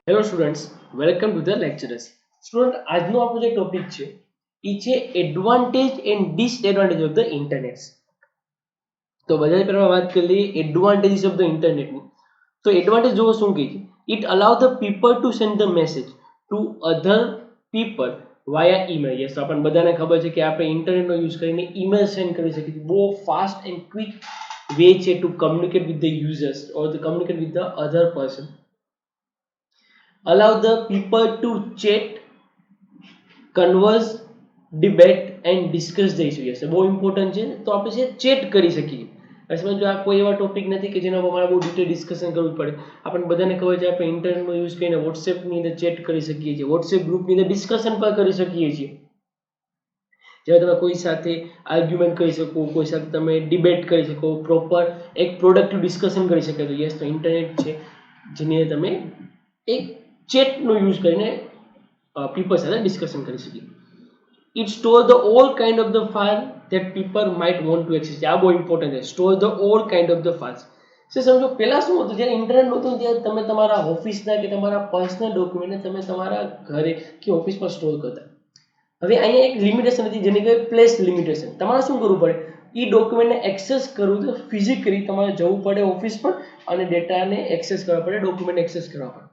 Hello students, welcome to the lecturers. Student, આજનો આપણો જે ટોપિક છે એ છે advantage and disadvantage of the internet. તો બધા પહેલા વાત કરી લઈએ એડવાન્ટેજીસ ઓફ ધ ઇન્ટરનેટની. તો એડવાન્ટેજ જોવો શું કહે છે, it allow the people to send the message to other people via email. Yes, તો આપણને બધાને ખબર છે કે આપણે ઇન્ટરનેટનો યુઝ કરીને ઈમેલ સેન્ડ કરી શકીએ છીએ. બહુ ફાસ્ટ એન્ડ ક્વિક વે છે to communicate with the users or to communicate with the other person. Allow the people to chat, converse, debate and discuss the issue. Yes, બહુ important છે. તો આપણે છે ચેટ કરી શકીએ. સમજો આ કોઈ એવા ટોપિક નથી કે જેના પર મારે બહુ ડિટેલ ડિસ્કશન કરવું પડે. આપણને બધાને ખબર છે આપણે ઇન્ટરનેટનો યુઝ કરીને વોટ્સએપની અંદર ચેટ કરી શકીએ છીએ, વોટ્સએપ ગ્રુપની અંદર ડિસ્કશન પણ કરી શકીએ છીએ. જ્યારે તમે કોઈ સાથે આર્ગ્યુમેન્ટ કરી શકો, કોઈ સાથે તમે ડિબેટ કરી શકો, પ્રોપર એક પ્રોડક્ટિવ ડિસ્કશન કરી શકો. તો યસ, તો ઇન્ટરનેટ છે જેની અંદર તમે એક ચેટનો યુઝ કરીને પીપલ સાથે ડિસ્કશન કરી શકીએ. It store the all kind of the file that people might want to access. આ બહુ ઇમ્પોર્ટન્ટ છે, store the all kind of the files. સમજો પહેલા શું હતું, જ્યારે ઇન્ટરનેટ નહોતું ત્યારે તમે તમારા ઓફિસના કે તમારા પર્સનલ ડોક્યુમેન્ટને તમે તમારા ઘરે કે ઓફિસમાં સ્ટોર કરતા. હવે અહીંયા એક લિમિટેશન હતી જેને કહેવાય પ્લેસ લિમિટેશન. તમારે શું કરવું પડે, એ ડોક્યુમેન્ટને એક્સેસ કરવું તો ફિઝિકલી તમારે જવું પડે ઓફિસ પર અને ડેટાને એક્સેસ કરવા પડે, ડોક્યુમેન્ટ એક્સેસ કરવા પડે.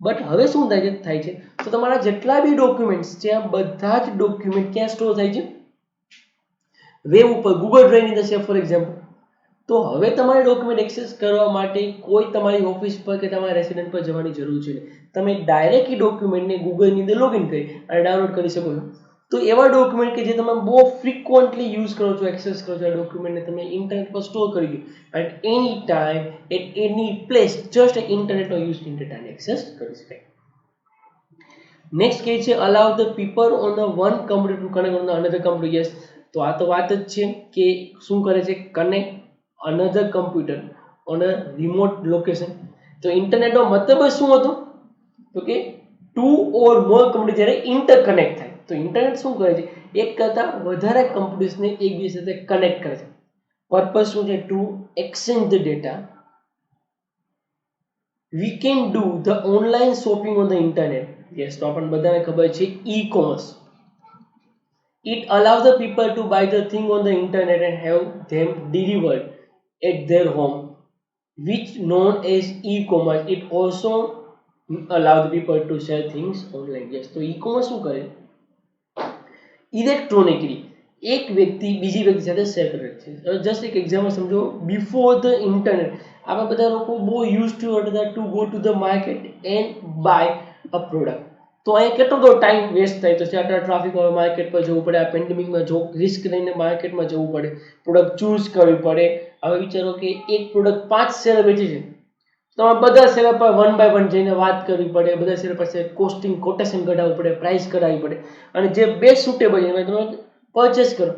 બટ હવે શું થાય છે, તો તમારા જેટલા બી ડોક્યુમેન્ટ્સ છે બધા જ ડોક્યુમેન્ટ ક્યાં સ્ટોર થાય છે, વેબ ઉપર, ગૂગલ ડ્રાઈવની અંદર છે ફોર એક્ઝામ્પલ. તો હવે તમારે ડોક્યુમેન્ટ એક્સેસ કરવા માટે કોઈ તમારી ઓફિસ પર કે તમારા રેસિડેન્ટ પર જવાની જરૂર છે નહીં. તમે ડાયરેક્ટ ડોક્યુમેન્ટને ગૂગલની અંદર લોગિન કરી અને ડાઉનલોડ કરી શકો છો. તો એવા ડોક્યુમેન્ટ કે જે તમે બહુ ફ્રિકવન્ટલી યુઝ કરો છો, એક્સેસ કરો છો, આ ડોક્યુમેન્ટને તમે ઇન્ટરનેટ પર સ્ટોર કરી દો at any time at any place just ઇન્ટરનેટનો યુઝ કરીને ડેટાને એક્સેસ કરી શકાય. નેક્સ્ટ કે છે allow the people on the one computer to connect on the another computer. Yes, તો આ તો વાત જ છે કે શું કરે છે, connect another computer on a remote location. તો ઇન્ટરનેટનો મતલબ જ શું હતો, તો કે ટુ ઓર મોર કમ્પ્યુટર જ્યારે ઇન્ટરકનેક્ટ થાય. તો ઇન્ટરનેટ શું કરે છે, એક કરતાં વધારે કમ્પ્યુટર્સને એકબીજા સાથે કનેક્ટ કરે છે. પર્પઝ શું છે, to exchange the data. We can do the online shopping on the internet. Yes, તો આપણને બધાને ખબર છે e commerce. It allows the people to buy the thing on the internet and have them delivered at their home, which known as e-commerce. It also allows the people to sell things online. Yes, તો e-commerce શું કરે, electronically એક વ્યક્તિ બીજી વ્યક્તિ સાથે share કરે છે. જસ્ટ એક એક્ઝામ્પલ સમજો, બિફોર ધ ઇન્ટરનેટ આપણે બધા લોકો બહુ use to go to the market and buy a product. તો અહીંયા કેટલો બધો ટાઈમ વેસ્ટ થાય. તો આટલા ટ્રાફિકમાં માર્કેટ પર જવું પડે, આ પેન્ડેમિકમાં જો રિસ્ક લઈને માર્કેટમાં જવું પડે, પ્રોડક્ટ ચૂઝ કરવી પડે. હવે વિચારો કે એક પ્રોડક્ટ 5 સેલર વેચે છે, તમારે બધા સેલર પર વન બાય વન જઈને વાત કરવી પડે, બધા સેલર પાસે કોસ્ટિંગ કોટેશન કઢાવવું પડે, પ્રાઇસ કઢાવવી પડે અને જે બેસ્ટ સુટેબલ છે એમાં તમે પરચેસ કરો.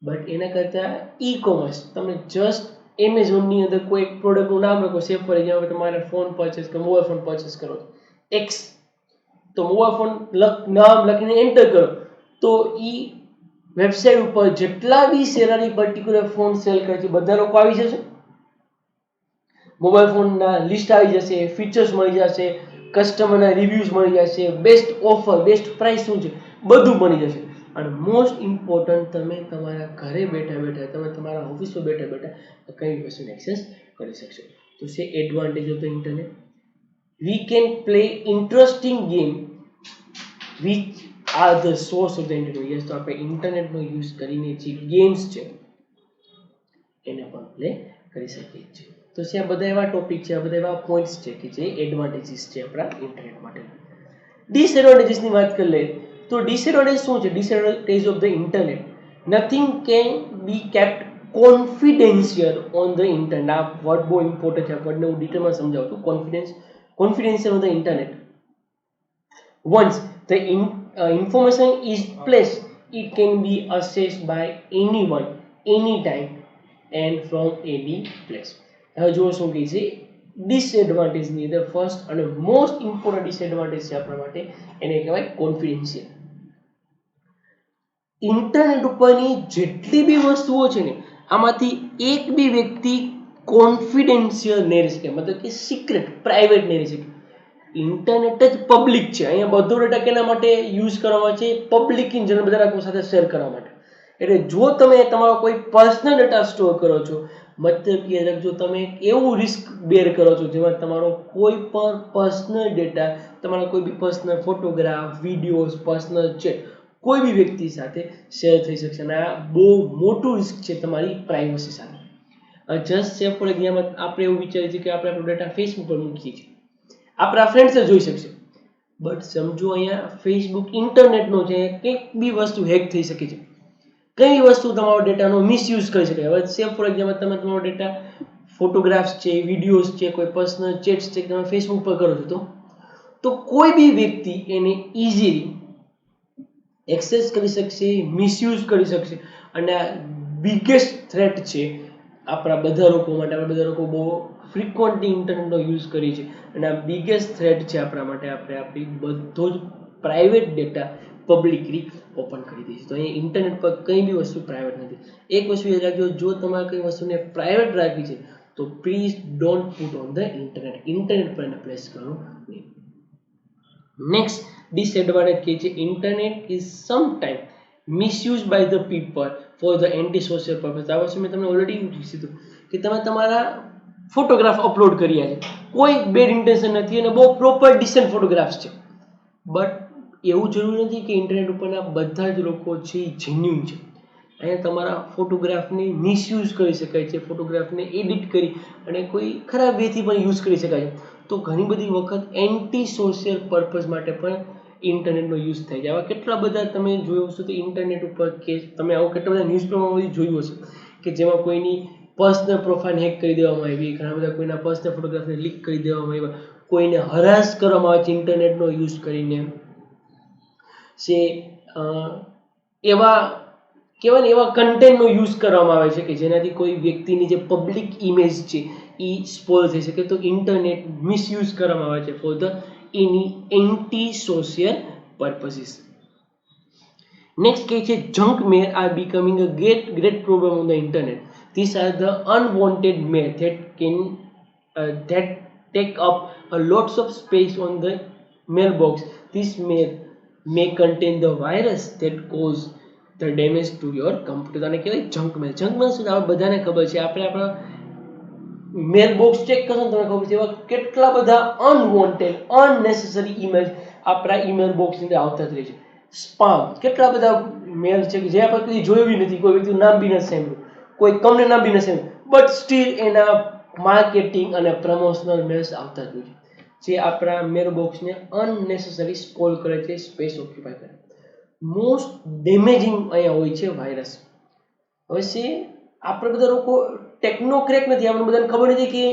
બટ એના કરતાં ઈ કોમર્સ, તમે જસ્ટ એમેઝોનની અંદર કોઈ પ્રોડક્ટનું નામ લખો, સેફ ફોર એક્ઝામ્પલ તમારે ફોન પરચેસ કરો, મોબાઈલ ફોન પરચેસ કરો એક્સ, તો મોબાઈલ ફોન નામ લખીને એન્ટર કરો, તો ઈ વેબસાઇટ ઉપર જેટલા બી સેલર પર્ટિક્યુલર ફોન સેલ કરે છે બધા લોકો આવી જશે. મોબાઈલ ફોનના લિસ્ટ આવી જશે, ફીચર્સ મળી જશે, કસ્ટમરના રિવ્યૂઝ મળી જશે, બેસ્ટ ઓફર, બેસ્ટ પ્રાઇસ શું છે બધું મળી જશે. અને મોસ્ટ ઇમ્પોર્ટન્ટ, તમે તમારા ઘરે બેઠા બેઠા, તમે તમારા ઓફિસમાં બેઠા બેઠા કઈ વસ્તુને એક્સેસ કરી શકશો. તો છે advantage of the internet. We can play interesting game which are the source of the internet. Yes, તો આપણે ઇન્ટરનેટનો યુઝ કરીને જે ગેમ્સ છે એને પણ પ્લે કરી શકીએ છીએ. તો છે આ બધા એવા ટોપિક છે, આ બધા એવા પોઈન્ટ્સ છે કે જે એડવાન્ટેજીસ છે આપણા ઇન્ટરનેટ માટે. ડિસએડવાન્ટેજીસની વાત કરી લઈએ તો ડિસએડવાન્ટેજ શું છે, disadvantage of the internet, nothing can be kept confidential on the internet. આ વર્ડ બહુ ઇમ્પોર્ટન્ટ છે, આ વર્ડને હું ડિટેલમાં સમજાવું છું. Confidential on the internet. Once the information is placed, it can be accessed by anyone, anytime and from any place. હવે જો શું કહે છે ડિસએડવાન્ટેજની અંદર ફર્સ્ટ અને મોસ્ટ ઇમ્પોર્ટન્ટ ડિસએડવાન્ટેજ છે આપણા માટે, એને કહેવાય કોન્ફિડેન્શિયલ. ઇન્ટરનેટ ઉપરની જેટલી બી વસ્તુઓ છે ને, આમાંથી એક બી વ્યક્તિ કોન્ફિડેન્શિયલ નહીં રહી શકે, મતલબ કે સિક્રેટ પ્રાઇવેટ નહીં રહી શકે. ઇન્ટરનેટ જ પબ્લિક છે. અહીંયા બધો ડેટા કેના માટે યુઝ કરવામાં છે? પબ્લિક ઇન જનરલ, બધા લોકો સાથે શેર કરવા માટે. એટલે જો તમે તમારો કોઈ પર્સનલ ડેટા સ્ટોર કરો છો, મતલબ યાદ રાખજો, તમે એવું રિસ્ક બેર કરો છો જેમાં તમારો કોઈ પણ પર્સનલ ડેટા, તમારા કોઈ બી personal photograph, videos, personal chat કોઈ બી વ્યક્તિ સાથે શેર થઈ શકશે અને આ બહુ મોટું રિસ્ક છે તમારી પ્રાઇવસી સાથે. જસ્ટ સે ફોર એક્ઝામ્પલ, આપણે એવું વિચારીએ છીએ કે આપણે આપણો ડેટા ફેસબુક પર મૂકીએ છીએ, આપણા ફ્રેન્ડ્સ જોઈ શકશે, બટ સમજો અહીંયા ફેસબુક ઇન્ટરનેટનો છે, કંઈક બી વસ્તુ હેક થઈ શકે છે, કઈ વસ્તુ તમારો ડેટાનો મિસયુઝ કરી શકે. હવે સે ફોર એક્ઝામ્પલ, તમે તમારો ડેટા, ફોટોગ્રાફ્સ છે, વિડીયોઝ છે, કોઈ પર્સનલ ચેટ્સ છે, તમે ફેસબુક પર કરો છો તો કોઈ બી વ્યક્તિ એને ઇઝીલી એક્સેસ કરી શકશે, મિસયુઝ કરી શકશે અને આ બિગેસ્ટ થ્રેટ છે આપણા બધા લોકો માટે. આપણે બધા લોકો બહુ ફ્રિકવન્ટલી ઇન્ટરનેટનો યુઝ કરીએ છીએ અને આ બિગેસ્ટ થ્રેટ છે આપણા માટે. આપણે આપણી બધો જ પ્રાઇવેટ ડેટા પબ્લિકલી ઓપન કરી દઈએ છીએ. તો અહીંયા ઇન્ટરનેટ પર કંઈ બી વસ્તુ પ્રાઇવેટ નથી. એક વસ્તુ યાદ રાખજો, જો તમારે કઈ વસ્તુને પ્રાઇવેટ રાખવી છે તો please don't put on the internet. Internet પર એને પ્લેસ કરવું નહીં. નેક્સ્ટ ડિસએડવાન્ટેજ કે છે, internet is sometime misuse by the people for the anti social purpose. આ વસ્તુ મેં તમને ઓલરેડી કીધું કે તમે તમારા ફોટોગ્રાફ અપલોડ કર્યા છે, કોઈ બેડ ઇન્ટેન્શન નથી અને બહુ પ્રોપર ડિસેન્ટ ફોટોગ્રાફ્સ છે, બટ એવું જરૂરી નથી કે ઇન્ટરનેટ ઉપરના બધા જ લોકો છે એ જેન્યુન છે. અહીંયા તમારા ફોટોગ્રાફને મિસયુઝ કરી શકાય છે, ફોટોગ્રાફને એડિટ કરી અને કોઈ ખરાબ વેથી પણ યુઝ કરી શકાય છે. તો ઘણી બધી વખત એન્ટી સોશિયલ પર્પઝ માટે પણ ઇન્ટરનેટનો યુઝ થાય છે. આવા કેટલા બધા તમે જોયું હશે તો ઇન્ટરનેટ ઉપર કે તમે આવું કેટલા બધા ન્યૂઝપેપરમાં જોયું હશે કે જેમાં કોઈની પર્સનલ પ્રોફાઇલ હેક કરી દેવામાં આવી, ઘણા બધા કોઈના પર્સનલ ફોટોગ્રાફને લીક કરી દેવામાં આવ્યા, કોઈને હરાસ કરવામાં આવે છે ઇન્ટરનેટનો યુઝ કરીને. સે એવા કહેવાય ને એવા કન્ટેન્ટનો યુઝ કરવામાં આવે છે કે જેનાથી કોઈ વ્યક્તિની જે પબ્લિક ઇમેજ છે એ સ્પોઇલ થઈ શકે. તો ઇન્ટરનેટ મિસયુઝ કરવામાં આવે છે for the any anti social purposes. Next કહે છે, junk mail are becoming a great problem on the internet. This are the unwanted mail that take up a lots of space on the mailbox. This mail may contain the virus that cause the damage to your computer. આને કહેવાય junk મેલ. Junk મેલ શું? આપણે બધાને ખબર છે, આપણે આપણા મેલ box check કરશો તમને ખબર છે એવા કેટલા બધા અનવોન્ટેડ અનનેસેસરી ઈમેલ આપણા ઈમેલ બોક્સની અંદર આવતા જ રહે છે. સ્પામ, કેટલા બધા મેલ છે કે જે આપણે કદી જોયું નથી, કોઈ વ્યક્તિનું નામ બી નથી સાંભળ્યું, કોઈ કંપની નામ બી નથી સાંભળ્યું, બટ સ્ટીલ એના માર્કેટિંગ અને પ્રમોશનલ મેલ્સ આવતા જ હોય છે જે આપણા મેલ બોક્સને અનનેસેસરી સ્પોલ કરે છે, સ્પેસ ઓક્યુપાય કરે. મોસ્ટ ડેમેજિંગ અહીંયા હોય છે વાયરસ. હવે છે આપણે બધા લોકો ટેકનો ક્રેક નથી, આપણે બધાને ખબર નથી કે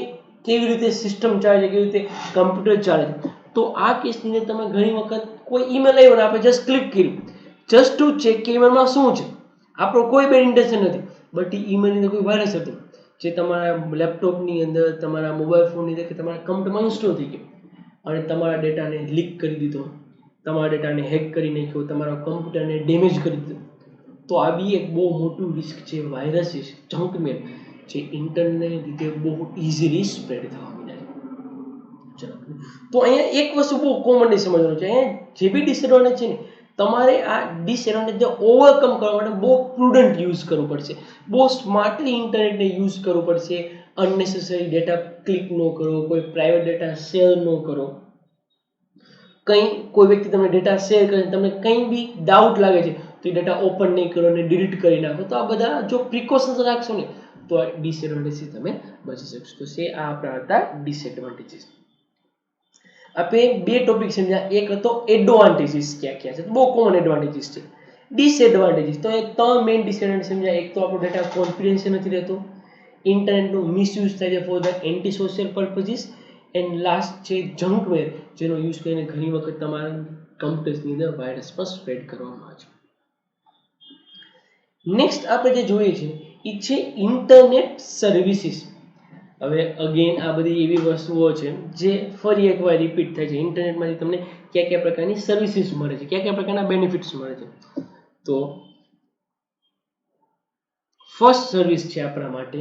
કેવી રીતે સિસ્ટમ ચાલે છે, કેવી રીતે કમ્પ્યુટર ચાલે છે. તો આ કેસની અંદર તમે ઘણી વખત કોઈ ઈમેલ આવ્યો ને આપણે જસ્ટ ક્લિક કર્યું જસ્ટ ટુ ચેક કે ઈમેલમાં શું છે, આપણો કોઈ બેડ ઇન્ટેન્શન નથી, બટ એ ઈમેલની અંદર કોઈ વાયરસ હતો જે તમારા લેપટોપની અંદર, તમારા મોબાઈલ ફોનની અંદર કે તમારા કમ્પ્યુટરમાં ઇન્સ્ટોલ થઈ ગયો અને તમારા ડેટાને લીક કરી દીધો, તમારા ડેટાને હેક કરી નાખ્યો, તમારા કમ્પ્યુટરને ડેમેજ કરી દીધો. તો આ બી એક બહુ મોટું રિસ્ક છે, વાયરસીસ, જંક મેલ જે ઇન્ટરનેટને લીધે બહુ ઇઝીલી સ્પ્રેડ થવા માંડ્યા છે. તો અહીંયા એક વસ્તુ બહુ કોમનલી સમજવાનું છે, અહીંયા જે બી ડિસએડવાન્ટેજ છે ને, તમારે આ ડિસએડવાન્ટેજને ઓવરકમ કરવા માટે બહુ પ્રુડન્ટ યુઝ કરવું પડશે, બહુ સ્માર્ટલી ઇન્ટરનેટને યુઝ કરવું પડશે. અનનેસેસરી ડેટા ક્લિક ન કરો, કોઈ પ્રાઇવેટ ડેટા શેર ન કરો, કોઈ વ્યક્તિ તમને ડેટા શેર કરે, તમને કંઈ બી ડાઉટ લાગે છે તો એ ડેટા ઓપન નહીં કરો અને ડિલીટ કરી નાખો. તો આ બધા જો પ્રિકોશન્સ રાખશો ને તો આ ડિસએડવાન્ટેજથી તમે બચી શકશો. તો છે આ આપણા હતા ડિસએડવાન્ટેજીસ. આપણે બે ટોપિક સમજ્યા, એક હતો એડવાન્ટેજીસ ક્યાં ક્યાં છે, બહુ કોમન એડવાન્ટેજીસ છે. ડિસએડવાન્ટેજીસ તો એ ત્રણ મેઇન ડિસએડવાન્ટેજ સમજ્યા. એક તો આપણો ડેટા કોન્ફિડન્શિયલ નથી રહેતો, ઇન્ટરનેટનો મિસયુઝ થાય છે for the anti social purposes, and last છે જંક મેલ, જેનો યુઝ કરીને ઘણી વખત તમારા કમ્પ્યુટર્સની અંદર વાયરસ પણ સ્પ્રેડ કરવામાં આવે છે. નેક્સ્ટ આપણે જે જોઈએ છે એ છે ઇન્ટરનેટ સર્વિસીસ. હવે અગેન આ બધી એવી વસ્તુઓ છે જે ફરી એકવાર રિપીટ થાય છે. ઇન્ટરનેટમાંથી તમને કયા કયા પ્રકારની સર્વિસીસ મળે છે, કયા કયા પ્રકારના બેનિફિટ્સ મળે છે. તો ફર્સ્ટ સર્વિસ છે આપણા માટે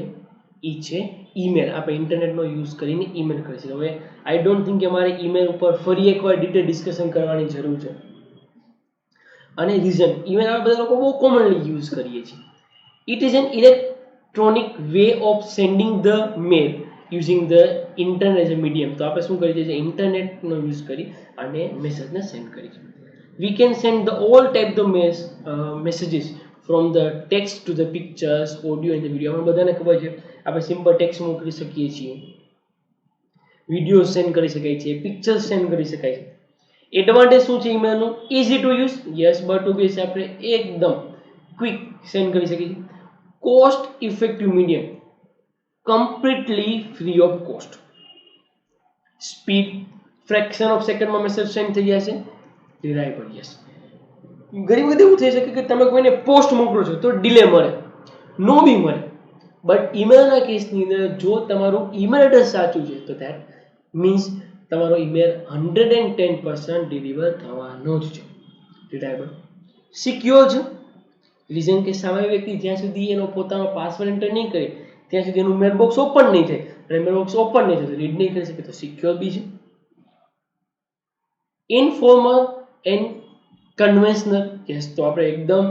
એ છે ઈમેલ, આપણે ઇન્ટરનેટનો યુઝ કરીને ઈમેલ કરી શકીએ. હવે આઈ ડોન્ટ થિંક કે મારે ઈમેલ ઉપર ફરી એકવાર ડિટેલ ડિસ્કશન કરવાની જરૂર છે. અને રીઝન, ઈમેલ આપણે બધા લોકો બહુ કોમનલી યુઝ કરીએ છીએ. It is an electronic way of sending the mail using the internet as a medium. તો આપણે શું કરીએ છીએ, ઇન્ટરનેટનો યુઝ કરી અને મેસેજને સેન્ડ કરીએ છીએ. We can send the all type of messages from the text to the pictures, audio and the video. આપણે બધાને ખબર છે આપણે સિમ્પલ ટેક્સ્ટ મોકલી શકીએ છીએ, વિડીયો સેન્ડ કરી શકાય છે, પિક્ચર્સ સેન્ડ કરી શકાય છે. એડવાન્ટેજ શું છે ઈમેલનું? Easy to use, yes, but obvious આપણે એકદમ ક્વિક સેન્ડ કરી શકીએ છીએ. Cost effective medium, completely free of cost. Speed, fraction of સેકન્ડમાં મેસેજ સેન્ડ થઈ જાય છે. Reliable, yes. ઘણી વખત એવું થઈ શકે કે તમે કોઈને પોસ્ટ મોકલો છો તો ડિલે મળે, નો બી મળે. બટ ઈમેલના કેસની અંદર જો તમારું ઈમેલ એડ્રેસ સાચું છે તો ધેટ મીન્સ તમારો ઈમેલ 110% ડિલિવર થવાનો જ છે. રિલાયબલ, સિક્યોર છે. રીઝન કે સામાન્ય વ્યક્તિ જ્યાં સુધી એનો પોતાનો પાસવર્ડ એન્ટર નહીં કરે ત્યાં સુધી એનું મેલબોક્સ ઓપન નહીં થાય, અને મેલબોક્સ ઓપન નહીં થતું, રીડ નહીં કરી શકે તો સિક્યોર બી છે. ઇનફોર્મલ એન્ડ કન્વેન્શનલ, યસ, તો આપણે એકદમ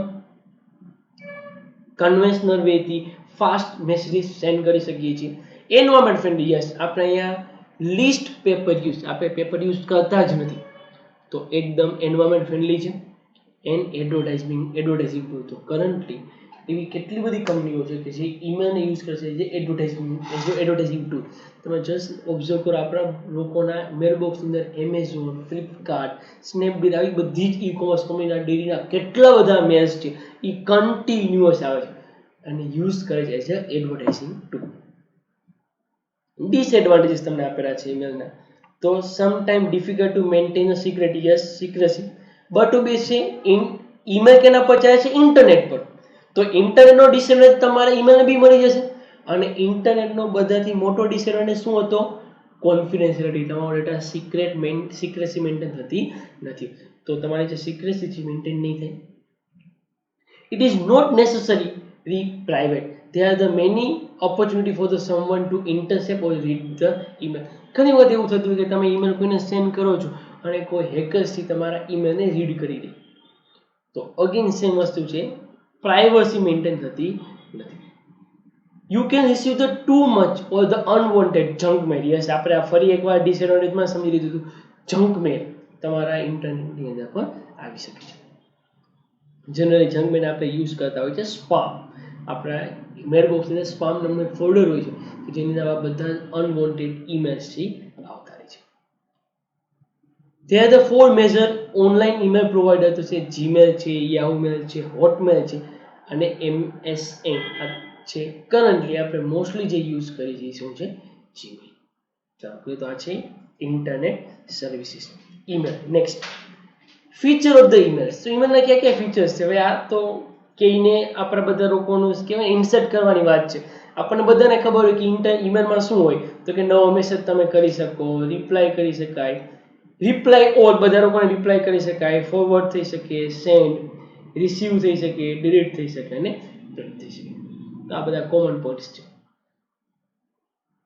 કન્વેન્શનલ વેથી ફાસ્ટ મેસેજીસ સેન્ડ કરી શકીએ છીએ. એન્વાયરમેન્ટ ફ્રેન્ડલી, યસ, આપણે અહીંયા લીસ્ટ પેપર યુઝ, આપણે પેપર યુઝ કરતા જ નથી, તો એકદમ એન્વાયરમેન્ટ ફ્રેન્ડલી છે. એન્ડ એડવર્ટાઇઝિંગ ટૂલ, તો કરન્ટલી એવી કેટલી બધી કંપનીઓ છે કે જે ઈમેલને યુઝ કરશે જે એડવર્ટાઇઝિંગ ટૂલ. તમે જસ્ટ ઓબ્ઝર્વ કરો, આપણા લોકોના મેલબોક્સની અંદર એમેઝોન, ફ્લિપકાર્ટ, સ્નેપડીલ આવી બધી જ ઈ કોમર્સ કંપનીના ડેરીના કેટલા બધા મેલ્સ છે એ કન્ટિન્યુઅસ આવે છે અને યુઝ કરે છે as a advertising tool. Disadvantages તમને આપેલા છે ઈમેલના. તો sometime difficult to maintain a secret, yes, secrecy. But બી છે ઈમેલ કેના પર ચાલે છે? ઇન્ટરનેટ પર. તો ઇન્ટરનેટનો ડિસએડવાન્ટેજ તમારે ઈમેલને બી મળી જશે. અને ઇન્ટરનેટનો બધાથી મોટો ડિસએડવાન્ટેજ શું હતો? કોન્ફિડેન્શિયલિટી. તમારો ડેટા સિક્રેસી મેન્ટેન થતી નથી, તો તમારી જે સિક્રેસી છે મેન્ટેન નહીં થાય. It is not necessarily private. There are the many opportunity for the someone to intercept or read the email. ઘણી વખત એવું થતું કે તમે ઈમેલ કોઈને સેન્ડ કરો છો અને કોઈ હેકર્સથી તમારા ઈમેલને રીડ કરી દે, તો અગેન સેમ વસ્તુ છે, પ્રાઇવસી મેન્ટેન થતી નથી. You can receive the too much or the unwanted junk mail. Yes, આપણે આ ફરી એકવાર ડિસએડવાન્ટેજમાં સમજી લીધું હતું. જંક મેલ તમારા ઇન્ટરનેટની અંદર પણ આવી શકે છે. જનરલી જંક મેલ આપણે યુઝ કરતા હોય છે સ્પામ. આપણા મેલબોક્સની અંદર સ્પામ નામનું એક ફોલ્ડર હોય છે કે જેની અંદર આવા બધા અનવોન્ટેડ ઈમેલ્સથી આવતા રહે છે. There are the 4 major online email provider, તો છે જીમેલ છે, યાહુ મેલ છે, હોટમેલ છે અને MSN છે. કરન્ટલી આપણે મોસ્ટલી જે યુઝ કરી છે શું છે? જીમેલ. ચાલો, તો આ છે internet services, email. Next, feature of the emails. તો ઈમેલના કયા કયા ફીચર્સ છે? હવે આ તો કહીને આપણા બધા લોકોનું કહેવાય ઇન્સર્ટ કરવાની વાત છે. આપણને બધાને ખબર હોય કે ઈમેલમાં શું હોય, તો કે નવો મેસેજ તમે કરી શકો, રિપ્લાય કરી શકાય, રિપ્લાય ઓલ બધા લોકોને રિપ્લાય કરી શકાય, ફોરવર્ડ થઈ શકે, સેન્ડ, રિસીવ થઈ શકે, ડિલીટ થઈ શકે અને પ્રિન્ટ થઈ શકે. તો આ બધા કોમન પોઈન્ટ્સ છે.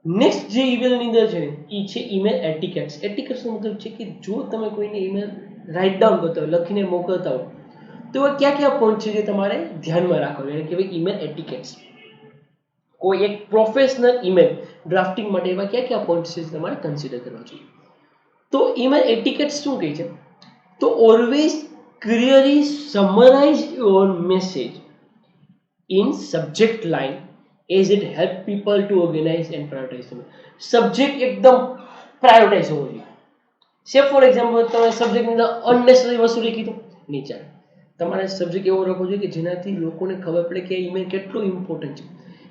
નેક્સ્ટ જે ઈમેલની અંદર છે એ છે ઈમેલ એટિકેટ્સ. એટિકેટ્સનો મતલબ છે કે જો તમે કોઈને ઈમેલ રાઇટ ડાઉન કરતા હોય, લખીને મોકલતા હોય, તો કયા કયા પોઈન્ટ છે જે તમારે ધ્યાનમાં રાખવા, એને કહેવાય ઈમેલ એટિકેટ્સ. કોઈ એક પ્રોફેશનલ ઈમેલ ડ્રાફ્ટિંગ માટે એવા કયા કયા પોઈન્ટ છે તમારે કન્સિડર કરવા જોઈએ. તો ઈમેલ એટિકેટ્સ શું કહે છે? તો always clearly summarise your message in subject line as it help people to organize and prioritize them. Subject એકદમ પ્રાયોરિટાઇઝ હોવો જોઈએ. સે ફોર એક્ઝામ્પલ તમે સબ્જેક્ટની અંદર અનનેસેસરી વસ્તુ લખી દો, નહીં ચાલે. તમારે સબ્જેક્ટ એવો રાખવો જોઈએ કે જેનાથી લોકોને ખબર પડે કે ઈમેલ કેટલો ઇમ્પોર્ટન્ટ છે.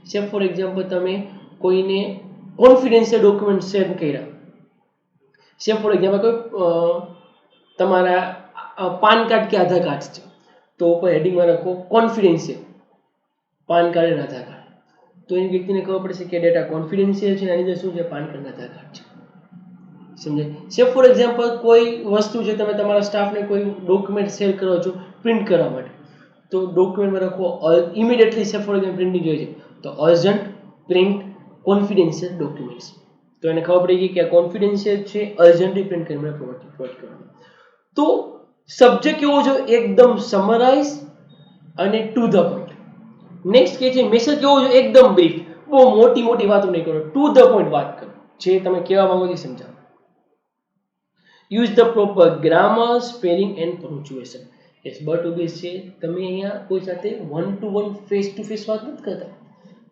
સે ફોર એક્ઝામ્પલ તમે કોઈને કોન્ફિડેન્શિયલ ડોક્યુમેન્ટ શેર કર્યા, સે ફોર એક્ઝામ્પલ કોઈ તમારા પાન કાર્ડ કે આધાર કાર્ડ છે, તો ઉપર હેડિંગમાં લખો કોન્ફિડેન્શિયલ પાન કાર્ડ અને આધાર કાર્ડ. તો એ વ્યક્તિને ખબર પડશે કે ડેટા કોન્ફિડેન્શિયલ છે, આની અંદર શું છે? પાન કાર્ડ આધાર કાર્ડ છે. સમજાય? સે ફોર એક્ઝામ્પલ કોઈ વસ્તુ છે, તમે તમારા સ્ટાફને કોઈ ડોક્યુમેન્ટ શેર કરો છો પ્રિન્ટ કરવા માટે, તો ડોક્યુમેન્ટમાં લખો ઇમિડિયેટલી, સે ફોર એક્ઝામ્પલ પ્રિન્ટિંગ જોઈએ છે તો અર્જન્ટ પ્રિન્ટ કોન્ફિડેન્શિયલ ડોક્યુમેન્ટ્સ. તો એને ખબર પડી ગઈ કે આ કોન્ફિડેન્શિયલ છે, અર્જન્ટલી પ્રિન્ટ કરીને પ્રોવાઈડ કરવાનું. તો સબ્જેક્ટ કેવો છે? એકદમ સમરાઇઝ અને ટુ ધ પોઈન્ટ. નેક્સ્ટ કે છે મેસેજ કેવો છે? એકદમ બ્રીફ, બહુ મોટી મોટી વાતો નહીં કરો, ટુ ધ પોઈન્ટ વાત કરો, જે તમે કહેવા માંગો છો સમજાવો. Use the proper grammar, spelling and punctuation. Yes, but obvious છે, તમે અહીંયા કોઈ સાથે one to one face to face વાત નથી કરતા.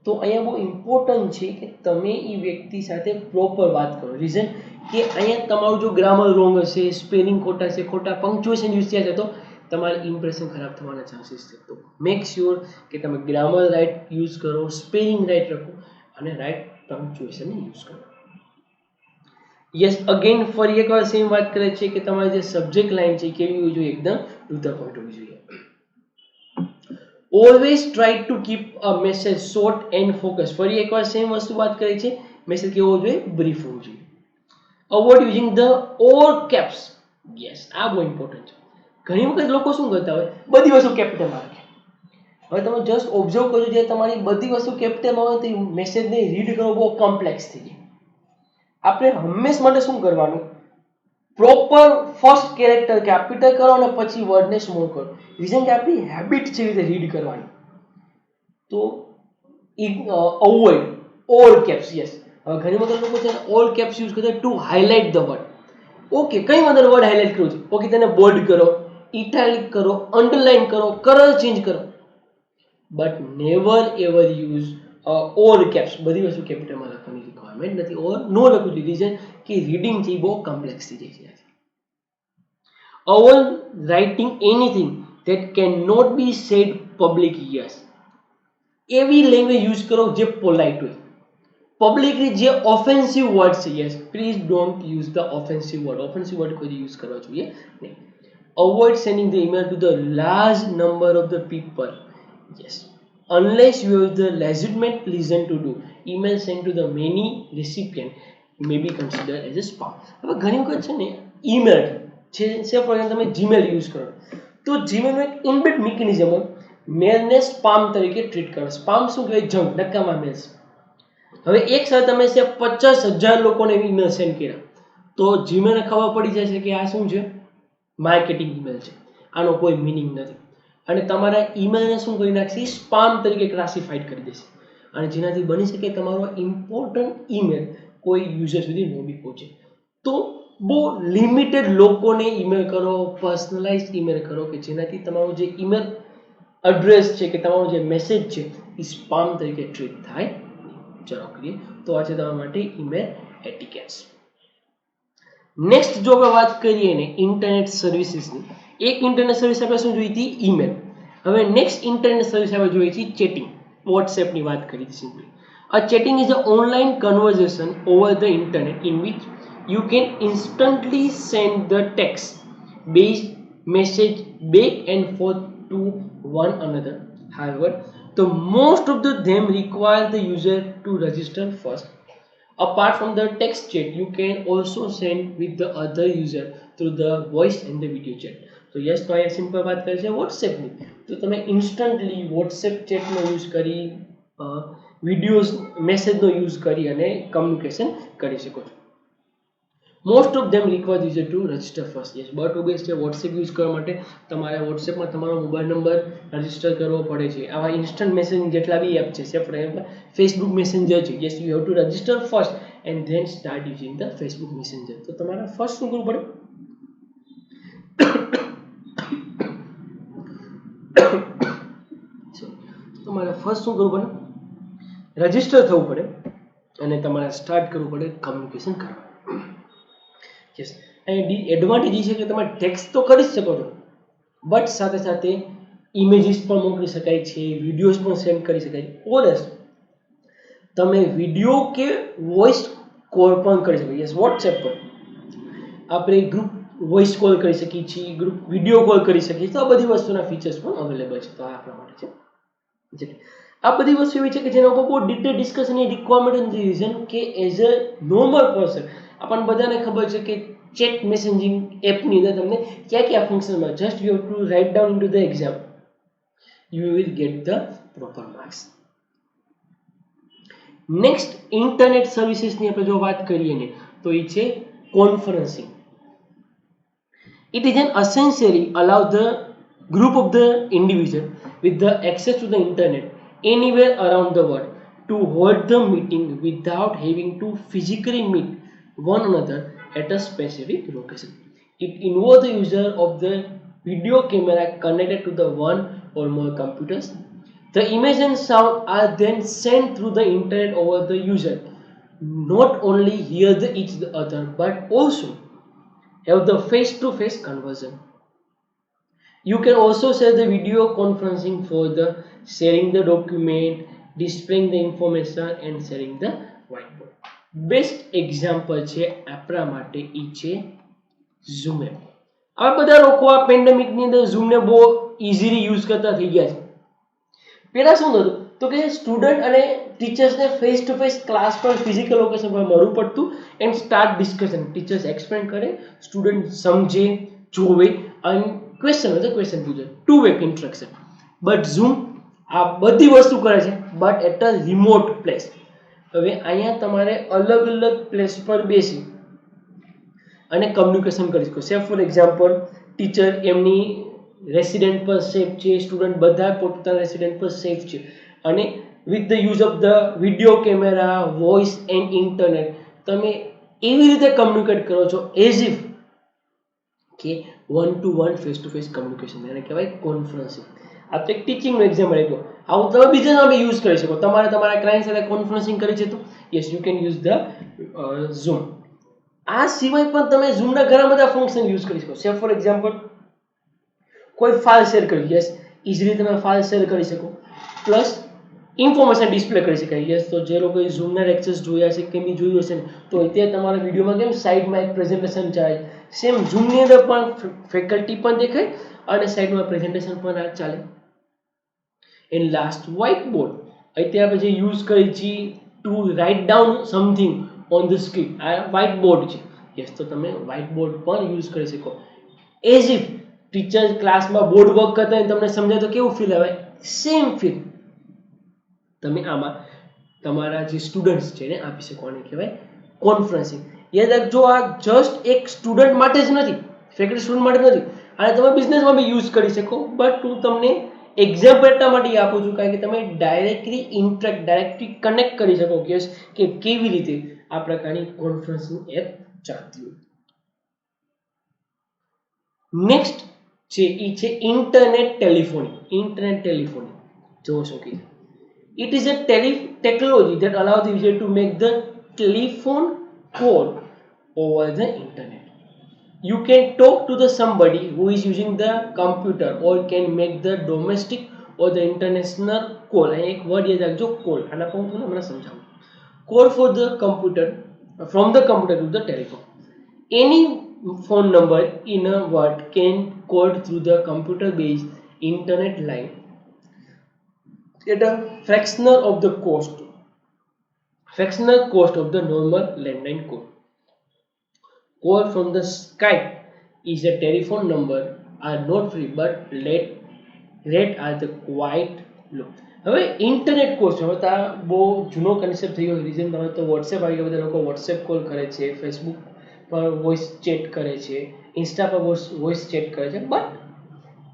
તો અહીંયા બહુ ઇમ્પોર્ટન્ટ છે કે તમે એ વ્યક્તિ સાથે પ્રોપર વાત કરો. રીઝન કે અહીંયા તમારું જો ગ્રામર રોંગ હશે, સ્પેલિંગ ખોટા છે, ખોટા પંક્ચ્યુએશન યુઝ થયા છે, તો તમારી ઇમ્પ્રેશન ખરાબ થવાના ચાન્સીસ છે. તો મેક શ્યોર કે તમે ગ્રામર રાઇટ યુઝ કરો, સ્પેલિંગ રાઇટ રાખો અને રાઇટ પંક્ચ્યુએશન યુઝ કરો. યસ, અગેન ફરી એકવાર સેમ વાત કરે છે કે તમારી જે સબ્જેક્ટ લાઈન છે કેવી હોવી જોઈએ? એકદમ ટુ ધ પોઈન્ટ હોવી જોઈએ. Always try to keep a message short and focus. ફરી એકવાર સેમ વસ્તુ વાત કરી છે. મેસેજ કેવો હોવો જોઈએ? બ્રીફ હોવો જોઈએ. Avoid using the all caps. Yes, આ બહુ ઇમ્પોર્ટન્ટ છે. ઘણી વખત લોકો શું કરતા હોય? બધી વસ્તુ કેપિટલમાં રાખે. હવે તમે જસ્ટ ઓબ્ઝર્વ કરજો, જે તમારી બધી વસ્તુ કેપિટલમાં હોય તો મેસેજને રીડ કરવો બહુ કોમ્પ્લેક્સ થઈ જાય. આપણે હંમેશા માટે શું કરવાનું? પ્રોપર ફર્સ્ટ કેરેક્ટર કેપિટલ કરો અને પછી વર્ડને સ્મોલ કરો. રીઝન કે આપણી હેબિટ છે રીતે રીડ કરવાની. તો અવોઇડ ઓલ કેપ્સ. યસ, ઘણી વખત લોકો છે ઓલ કેપ્સ યુઝ કરે to highlight the word. Okay, કઈ અંદર વર્ડ હાઇલાઇટ કરવું છે? ઓકે, તેને બોલ્ડ કરો, ઇટાલિક કરો, અંડરલાઇન કરો, કલર ચેન્જ કરો, but never ever use all caps. બધી વસ્તુ કેપિટલમાં લખવાની રિક્વાયરમેન્ટ નથી, ઓર નો લખવું જોઈએ. રીઝન કે રીડિંગ છે બહુ કોમ્પ્લેક્સ થઈ જાય છે. Avoid writing anything that can not be said public. Yes, એવી લેંગ્વેજ યુઝ કરો જે પોલાઇટ હોય. પબ્લિકલી જે ઓફેન્સિવ વર્ડ છે, yes, please don't use the offensive word. Offensive word કોઈ યુઝ કરવા જોઈએ નહીં. Avoid sending the email to the large number of the people. Yes, unless you have the legitimate reason to do. Email sent to the many recipient may be considered as a spam. હવે ઘણી વખત છે ને email છે, for example તમે Gmail use કરો તો જીમેલનું એક ઇનબિલ્ટ મિકેનિઝમ હોય, મેલને સ્પામ તરીકે ટ્રીટ કરો. સ્પામ શું કહેવાય? જંક, નકામા મેલ્સ. હવે એક સાથે તમે 50,000 લોકોને ઈમેલ સેન્ડ કર્યા તો જીમેલને ખબર પડી જશે કે આ શું છે? માર્કેટિંગ ઈમેલ છે, આનો કોઈ મિનિંગ નથી. અને તમારા ઈમેલને શું કરી નાખશે? સ્પામ તરીકે ક્લાસિફાઈડ કરી દેશે. અને જેનાથી બની શકે તમારો ઇમ્પોર્ટન્ટ ઈમેલ કોઈ યુઝર સુધી ન બી પહોંચે. તો બહુ લિમિટેડ લોકોને ઈમેલ કરો, પર્સનલાઇઝ ઈમેલ કરો કે જેનાથી તમારું જે ઈમેલ એડ્રેસ છે કે તમારો જે મેસેજ છે એ સ્પામ તરીકે ટ્રીટ થાય. ચલો કરીએ. તો આ છે તમારા માટે ઈમેલ એટિકેટ્સ. નેક્સ્ટ જો આપણે વાત કરીએ ને ઇન્ટરનેટ સર્વિસીસની, એક ઇન્ટરનેટ સર્વિસ આપણે શું જોઈ હતી? ઈમેલ. હવે નેક્સ્ટ ઇન્ટરનેટ સર્વિસ આપણે જોઈએ છીએ ચેટિંગ. વોટ્સએપની વાત કરી હતી simply. A chatting is an online conversation over the internet in which you can instantly send the text based message back and forth to one another. However, the most of them require the user to register first. Apart from the text chat, you can also send with the other user through the voice and the video chat. તો યસ, તો અહીંયા simple વાત કરી છે વોટ્સએપની. તો તમે ઇન્સ્ટન્ટલી વોટ્સએપ ચેટનો યુઝ કરી, વિડીયોઝ મેસેજનો યુઝ કરી અને કમ્યુનિકેશન કરી શકો છો. Most of them require user to register first. Yes, but obvious છે વોટ્સએપ યુઝ કરવા માટે તમારે વોટ્સએપમાં તમારો મોબાઈલ નંબર રજિસ્ટર કરવો પડે છે. આવા ઇન્સ્ટન્ટ મેસેજિંગ જેટલા બી એપ છે, ફોર એક્ઝામ્પલ ફેસબુક મેસેન્જર છે, yes you have two register first and then start using the Facebook messenger. તો તમારે ફર્સ્ટ શું કરવું પડે? તમારે ફર્સ્ટ શું કરવું પડે? રજિસ્ટર થવું પડે અને તમારે સ્ટાર્ટ કરવું પડે કમ્યુનિકેશન કરવા. યસ, અહીં એડવાન્ટેજ છે કે તમે ટેક્સ્ટ તો કરી જ શકો છો, બટ સાથે સાથે ઇમેજીસ પણ મોકલી શકાય છે, વિડીયોઝ પણ સેન્ડ કરી શકાય છે, ઓર તમે વિડીયો કે વોઇસ કોલ પણ કરી શકો. યસ, વોટ્સએપ પર આપણે ગ્રુપ વોઇસ કોલ કરી શકીએ છીએ, ગ્રુપ વિડીયો કોલ કરી શકીએ છીએ. તો આ બધી વસ્તુના ફીચર્સ પણ અવેલેબલ છે. તો આ આપણા માટે છે. આ બધી વસ્તુ એવી છે કે જેના ઉપર બહુ ડિટેલ ડિસ્કશનની રિક્વાયરમેન્ટ નથી. રીઝન કે એઝ અ નોર્મલ પર્સન આપણને બધાને ખબર છે કે ચેટ મેસેજિંગ એપની અંદર તમને ક્યાં ક્યાં ફંક્શન મળે. Just you have to write down into the exam, you will get the proper marks. Next internet સર્વિસીસની આપણે જો વાત કરીએ ને તો એ છે conferencing. It is an essentially allow the group of the individual with the access to the internet anywhere around the world to hold the meeting without having to physically meet one another at a specific location. It involves the user of the video camera connected to the one or more computers. The image and sound are then sent through the internet over the user. Not only hear each other but also have the face-to-face conversion. You can also share the video conferencing for the sharing the document, displaying the information and sharing the whiteboard. Best example છે આપણા માટે ઈ છે Zoom app. હવે બધા લોકો આ pandemic ની અંદર Zoom ને બહુ ઇઝીલી યુઝ કરતા થઈ ગયા છે. પહેલા શું હતું તો કે સ્ટુડન્ટ અને ટીચર્સ ને ફેસ ટુ ફેસ ક્લાસ પર ફિઝિકલ લોકેશન પર મળવું પડતું and start discussion. Teachers explain કરે, સ્ટુડન્ટ સમજે, જોવે અને ક્વેશ્ચન હોય તો ક્વેશ્ચન પૂછે, two way interaction. But Zoom આ બધી વસ્તુ કરે છે but at a remote place. હવે અહીંયા તમારે અલગ અલગ પ્લેસ પર બેસી અને કમ્યુનિકેશન કરી શકો. સે ફોર એક્ઝામ્પલ ટીચર એમની રેસિડેન્ટ પર સેફ છે, સ્ટુડન્ટ બધા પોતાના રેસિડેન્ટ પર સેફ છે અને with the use of the video camera, voice and internet તમે એવી રીતે કમ્યુનિકેટ કરો છો એઝ ઇફ કે one to one face to face communication, એને કહેવાય કોન્ફરન્સિંગ. આ તો એક ટીચિંગનો એક્ઝામ્પલ આપ્યો. આવું તમે બીજામાં બી યુઝ કરી શકો. તમારે તમારા ક્લાયન્ટ સાથે કોન્ફરન્સિંગ કરી છે તો yes you can use the zoom. આ સિવાય પણ તમે ઝૂમના ઘણા બધા ફંક્શન યુઝ કરી શકો. સે ફોર એક્ઝામ્પલ કોઈ ફાઇલ શેર કરી, યસ ઇઝીલી તમે ફાઇલ શેર કરી શકો. પ્લસ ઇન્ફોર્મેશન ડિસ્પ્લે કરી શકાય. યસ તો જે લોકોએ ઝૂમના લેક્ચર્સ જોયા છે કે બી જોયું હશે ને તો અત્યારે તમારા વિડીયોમાં કેમ સાઈડમાં એક પ્રેઝન્ટેશન ચાલે, સેમ ઝૂમની અંદર પણ ફેકલ્ટી પણ દેખાય અને સાઈડમાં પ્રેઝન્ટેશન પણ ચાલે. And last white board. અત્યારે આપણે જે યુઝ કરી છીએ to write down something on the screen, આ વ્હાઇટ બોર્ડ છે. યસ તો તમે વ્હાઇટ બોર્ડ પણ યુઝ કરી શકો. એઝ ઇફ ટીચર ક્લાસમાં બોર્ડ વર્ક કરતા હોય તમને સમજાય તો કેવું ફીલ આવે, સેમ ફીલ તમે આમાં તમારા જે સ્ટુડન્ટ્સ છે એને આપી શકો. આને કહેવાય કોન્ફરન્સિંગ. યાદ રાખજો આ જસ્ટ એક સ્ટુડન્ટ માટે જ નથી, ફેકલ્ટી સ્ટુડન્ટ માટે નથી, અને તમે બિઝનેસમાં બી યુઝ કરી શકો. બટ હું તમને એક્ઝામ્પલ એટલા માટે આપું છું કારણ કે તમે ડાયરેક્ટલી ઇન્ટરેક્ટ, ડાયરેક્ટલી કનેક્ટ કરી શકો કે કેવી રીતે આ પ્રકારની કોન્ફરન્સિંગ એપ ચાલતી હોય. નેક્સ્ટ છે એ છે ઇન્ટરનેટ ટેલિફોની. ઇન્ટરનેટ ટેલિફોની જોવો શું કીધું. It is a technology that allows the user to make the telephone call over the internet. You can talk to the somebody who is using the computer or can make the domestic or the international call. અહીં એક word યાદ રાખજો, call. આના પર હું તમને હમણાં સમજાવું. Call for the computer, from the computer to the telephone. Any phone number in a world can call through the computer-based internet line at a fractional cost of the normal landline call. Call from the Skype is a telephone number are not free but rate are the quite low. હવે internet call છે. હવે તો આ બહુ જૂનો concept થઈ ગયો. Reason તમે તો વોટ્સએપ આવી ગયા, બધા લોકો વોટ્સએપ કોલ કરે છે, ફેસબુક પર વોઇસ ચેટ કરે છે, ઇન્સ્ટા પર વોઇસ ચેટ કરે છે. બટ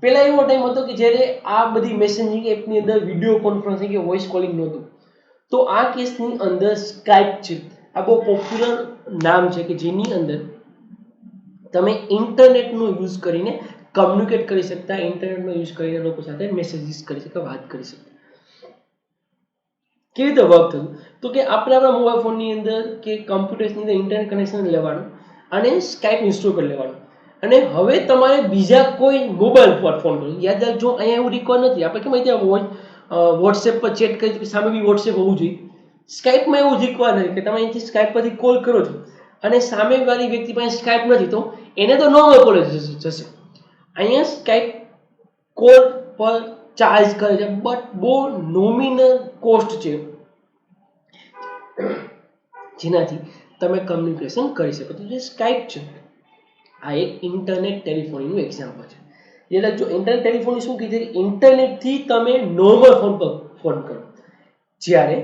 પહેલા એવો ટાઈમ હતો કે જ્યારે આ બધી મેસેજિંગ એપની અંદર વિડીયો કોન્ફરન્સિંગ કે વોઇસ કોલિંગ નહોતું. તો આ કેસની અંદર સ્કાઇપ છે, આ બહુ પોપ્યુલર નામ છે કે જેની અંદર તમે ઇન્ટરનેટનો યુઝ કરીને કમ્યુનિકેટ કરી શકતા, ઇન્ટરનેટનો યુઝ કરીને લોકો સાથે મેસેજીસ કરી શકતા, વાત કરી શકતા. કેવી રીતે વર્ક થતું તો કે આપણે આપણા મોબાઈલ ફોનની અંદર કે કમ્પ્યુટર્સની અંદર ઇન્ટરનેટ કનેક્શન લેવાનું અને સ્કાઇપ ઇન્સ્ટોલ કરી લેવાનું. અને હવે તમારે બીજા કોઈ મોબાઈલ પર ફોન કરો. યાદ રાખજો અહીંયા એવું રિક્વાયર નથી. આપણે કેમ ત્યાં વોટ્સએપ પર ચેટ કરી સામે બી વોટ્સએપ હોવું જોઈએ. સ્કાઇપમાં એવું રિક્વાયર નથી કે તમે અહીંથી સ્કાઇપ પરથી કોલ કરો છો અને સામેવાળી વ્યક્તિ પાસે સ્કાઇપ નથી તો એને તો નોર્મલ કોલ જશે. અહીંયા સ્કાઇપ કોલ પર ચાર્જ કરે છે બટ બહુ નોમિનલ કોસ્ટ છે જેનાથી તમે કમ્યુનિકેશન કરી શકો. તો જે સ્કાઇપ છે આ એક ઇન્ટરનેટ ટેલિફોનીનું એક્ઝામ્પલ છે. એટલે જો ઇન્ટરનેટ ટેલિફોની શું કીધું, ઇન્ટરનેટથી તમે નોર્મલ ફોન પર ફોન કરો, જ્યારે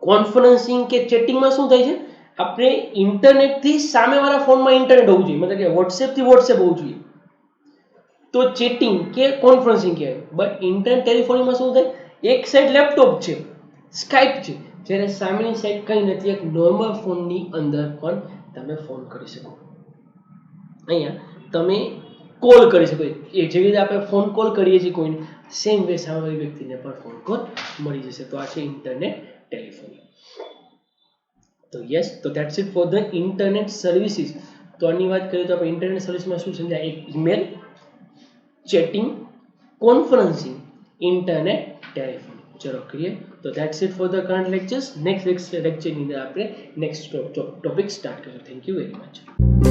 કોન્ફરન્સિંગ કે ચેટિંગમાં શું થાય છે, આપણે ઇન્ટરનેટથી સામેવાળા ફોનમાં ઇન્ટરનેટ હોવું જોઈએ, મતલબ કે વોટ્સએપથી વોટ્સએપ હોવું જોઈએ, તો ચેટિંગ કે કોન્ફરન્સિંગ કહેવાય. બટ ઇન્ટરનેટ ટેલિફોનીમાં શું થાય, એક સાઈડ લેપટોપ છે, સ્કાઇપ છે, જ્યારે સામેની સાઈડ કંઈ નથી, એક નોર્મલ ફોનની અંદર પણ તમે ફોન કરી શકો. અહીંયા તમે કોલ કરી શકો, એ જેવી રીતે આપણે ફોન કોલ કરીએ છીએ કોઈને, સેમ વે સામેવાળી વ્યક્તિને પણ ફોન કોલ મળી જશે. તો આ છે ઇન્ટરનેટ ટેલિફોની. તો યસ, તો that's it for the internet services. તો આની વાત કરીએ તો આપણે ઇન્ટરનેટ સર્વિસમાં શું સમજાય, એક email, chatting, conferencing, internet telephony. ચલો ક્લિયર. તો that's it for the current lectures. Next લેક્ચરની અંદર આપણે નેક્સ્ટ ટોપિક સ્ટાર્ટ કરીશું. Thank you very much.